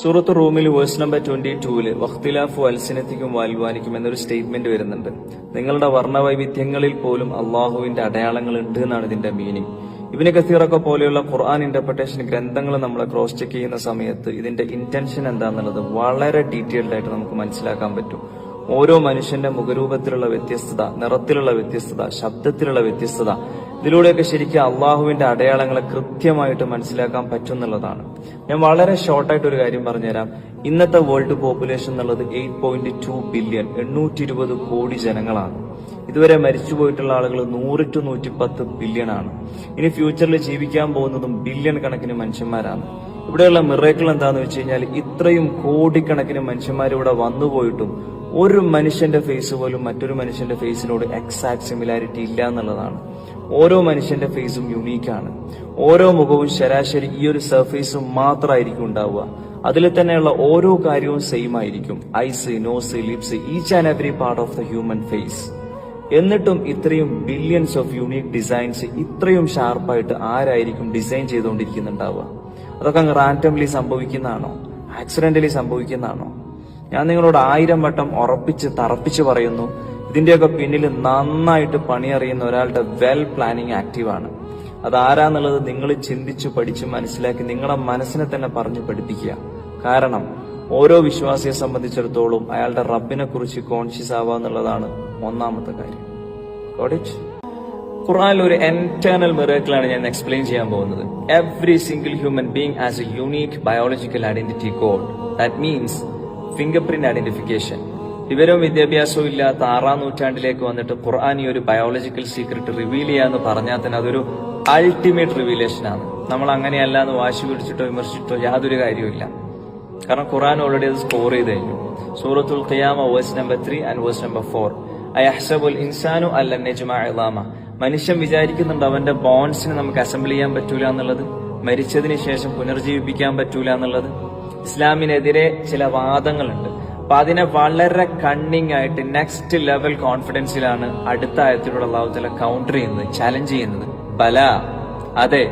സൂറത്ത് റൂമിൽ verse number 22 വഖ്തിലാഫു അൽസിനത്തിക്കും വാൽവാനിക്കും എന്നൊരു statement വരുന്നുണ്ട്. നിങ്ങളുടെ വർണ്ണവൈവിധ്യങ്ങളിൽ പോലും അള്ളാഹുവിന്റെ അടയാളങ്ങൾ ഉണ്ട് എന്നാണ് ഇതിന്റെ മീനിങ്. ഇബ്നു കസീറൊക്കെ പോലെയുള്ള ഖുർആൻ ഇന്റർപ്രിട്ടേഷൻ ഗ്രന്ഥങ്ങൾ നമ്മൾ ക്രോസ് ചെക്ക് ചെയ്യുന്ന സമയത്ത് ഇതിന്റെ ഇന്റൻഷൻ എന്താണെന്നുള്ളത് വളരെ ഡീറ്റെയിൽഡ് ആയിട്ട് നമുക്ക് മനസ്സിലാക്കാൻ പറ്റും. ഓരോ മനുഷ്യന്റെ മുഖരൂപത്തിലുള്ള വ്യത്യസ്തത, നിറത്തിലുള്ള വ്യത്യസ്തത, ശബ്ദത്തിലുള്ള വ്യത്യസ്തത, ഇതിലൂടെയൊക്കെ ശരിക്കും അള്ളാഹുവിന്റെ അടയാളങ്ങളെ കൃത്യമായിട്ട് മനസ്സിലാക്കാൻ പറ്റുന്നുള്ളതാണ്. ഞാൻ വളരെ ഷോർട്ടായിട്ട് ഒരു കാര്യം പറഞ്ഞുതരാം. ഇന്നത്തെ വേൾഡ് പോപ്പുലേഷൻ എന്നുള്ളത് 8.2 ബില്യൺ 820 കോടി ജനങ്ങളാണ്. ഇതുവരെ മരിച്ചുപോയിട്ടുള്ള ആളുകൾ 100 to 110 ബില്യൺ ആണ്. ഇനി ഫ്യൂച്ചറിൽ ജീവിക്കാൻ പോകുന്നതും ബില്യൺ കണക്കിന് മനുഷ്യന്മാരാണ്. ഇവിടെയുള്ള മിറേക്കിൾ എന്താന്ന് വെച്ച് കഴിഞ്ഞാൽ ഇത്രയും കോടിക്കണക്കിന് മനുഷ്യന്മാർ ഇവിടെ വന്നുപോയിട്ടും ഒരു മനുഷ്യന്റെ ഫേസ് പോലും മറ്റൊരു മനുഷ്യന്റെ ഫേസിനോട് എക്സാക്ട് സിമിലാരിറ്റി ഇല്ല എന്നുള്ളതാണ്. ഓരോ മനുഷ്യന്റെ ഫേസും യുണീക്കാണ്. ഓരോ മുഖവും ശരാശരി ഈ ഒരു സർഫേസും മാത്രമായിരിക്കും ഉണ്ടാവുക. അതിൽ തന്നെയുള്ള ഓരോ കാര്യവും സെയിം ആയിരിക്കും. Eyes, nose, lips, each and every part of the human face. എന്നിട്ടും ഇത്രയും ബില്യൺസ് ഓഫ് യൂണീക് ഡിസൈൻസ് ഇത്രയും ഷാർപ്പായിട്ട് ആരായിരിക്കും ഡിസൈൻ ചെയ്തുകൊണ്ടിരിക്കുന്നുണ്ടാവുക? അതൊക്കെ അങ്ങ് റാൻഡംലി സംഭവിക്കുന്നതാണോ? ആക്സിഡന്റലി സംഭവിക്കുന്നതാണോ? ഞാൻ നിങ്ങളോട് 1000 വട്ടം ഉറപ്പിച്ച് തറപ്പിച്ച് പറയുന്നു, ഇതിന്റെയൊക്കെ പിന്നിൽ നന്നായിട്ട് പണിയറിയുന്ന ഒരാളുടെ വെൽ പ്ലാനിങ് ആക്റ്റീവാണ്. അതാരാന്നുള്ളത് നിങ്ങൾ ചിന്തിച്ചു പഠിച്ച് മനസ്സിലാക്കി നിങ്ങളെ മനസ്സിനെ തന്നെ പറഞ്ഞു പഠിപ്പിക്കുക. കാരണം ഓരോ വിശ്വാസിയെ സംബന്ധിച്ചിടത്തോളം അയാളുടെ റബ്ബിനെ കുറിച്ച് കോൺഷ്യസ് ആവുക എന്നുള്ളതാണ് ഒന്നാമത്തെ കാര്യം. ഖുർആനിൽ ഒരു ഇന്റേണൽ മിറക്കിളാണ് ഞാൻ എക്സ്പ്ലെയിൻ ചെയ്യാൻ പോകുന്നത്. Every single human being as A unique biological identity code. That means finger print identification. വിവരവും വിദ്യാഭ്യാസവും ഇല്ലാത്ത 6ാം നൂറ്റാണ്ടിലേക്ക് വന്നിട്ട് ഖുർആൻ ഈ ഒരു ബയോളജിക്കൽ സീക്രട്ട് റിവീൽ ചെയ്യാന്ന് പറഞ്ഞാൽ തന്നെ അതൊരു അൾട്ടിമേറ്റ് റിവീലേഷൻ ആണ്. നമ്മൾ അങ്ങനെയല്ല എന്ന് വാശി പിടിച്ചിട്ടോ വിമർശിച്ചിട്ടോ യാതൊരു കാര്യവുമില്ല. കാരണം ഖുർആൻ ഓൾറെഡി അത് സ്കോർ ചെയ്ത് കഴിഞ്ഞു. സൂറത്തുൽ ഖിയാമ verse number 3 and verse number 4. അയഹ്സബുൽ ഇൻസാനു അല്ലൻ നജ്മഅ ഇളാമ. മനുഷ്യൻ വിചാരിക്കുന്നുണ്ട് അവന്റെ ബോൺസിനെ നമുക്ക് അസംബിൾ ചെയ്യാൻ പറ്റൂല എന്നുള്ളത്, മരിച്ചതിന് ശേഷം പുനർജീവിപ്പിക്കാൻ പറ്റൂല എന്നുള്ളത്. ഇസ്ലാമിനെതിരെ ചില വാദങ്ങളുണ്ട്. അപ്പൊ അതിനെ വളരെ കണ്ണിങ് ആയിട്ട് നെക്സ്റ്റ് ലെവൽ കോൺഫിഡൻസിലാണ് അടുത്ത ആയത്തിലൂടെ അല്ലാഹു തആല കൗണ്ടർ ചെയ്യുന്നത്, ചാലഞ്ച് ചെയ്യുന്നത്. ബല, അതെ,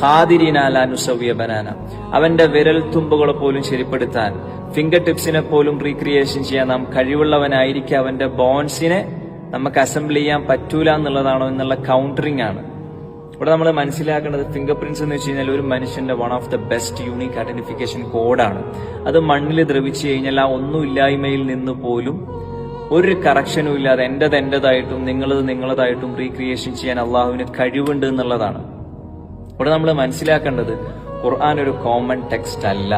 ഖാദിരീന അലാ നുസവ്വിയ ബനാന. അവന്റെ വിരൽ തുമ്പുകളെ പോലും ശരിപ്പെടുത്താൻ, ഫിംഗർ ടിപ്സിനെ പോലും റീക്രിയേഷൻ ചെയ്യാൻ നാം കഴിവുള്ളവനായിരിക്കും. അവന്റെ ബോൺസിനെ നമുക്ക് അസംബിൾ ചെയ്യാൻ പറ്റൂല എന്നുള്ളതാണോ എന്നുള്ള കൗണ്ടറിംഗ് ആണ്. ഇവിടെ നമ്മൾ മനസ്സിലാക്കേണ്ടത് ഫിംഗർ പ്രിന്റ്സ് എന്ന് വെച്ച് കഴിഞ്ഞാൽ ഒരു മനുഷ്യന്റെ one of the best unique identification കോഡാണ്. അത് മണ്ണിൽ ദ്രവിച്ചു കഴിഞ്ഞാൽ ആ ഒന്നുമില്ലായ്മയിൽ നിന്ന് പോലും ഒരു കറക്ഷനും ഇല്ലാതെ എന്റേതായിട്ടും നിങ്ങളതായിട്ടും റീക്രിയേഷൻ ചെയ്യാൻ അള്ളാഹുവിന് കഴിവുണ്ട് എന്നുള്ളതാണ്. ഇവിടെ നമ്മൾ മനസ്സിലാക്കേണ്ടത് ഖുർആൻ ഒരു കോമൺ ടെക്സ്റ്റ് അല്ല.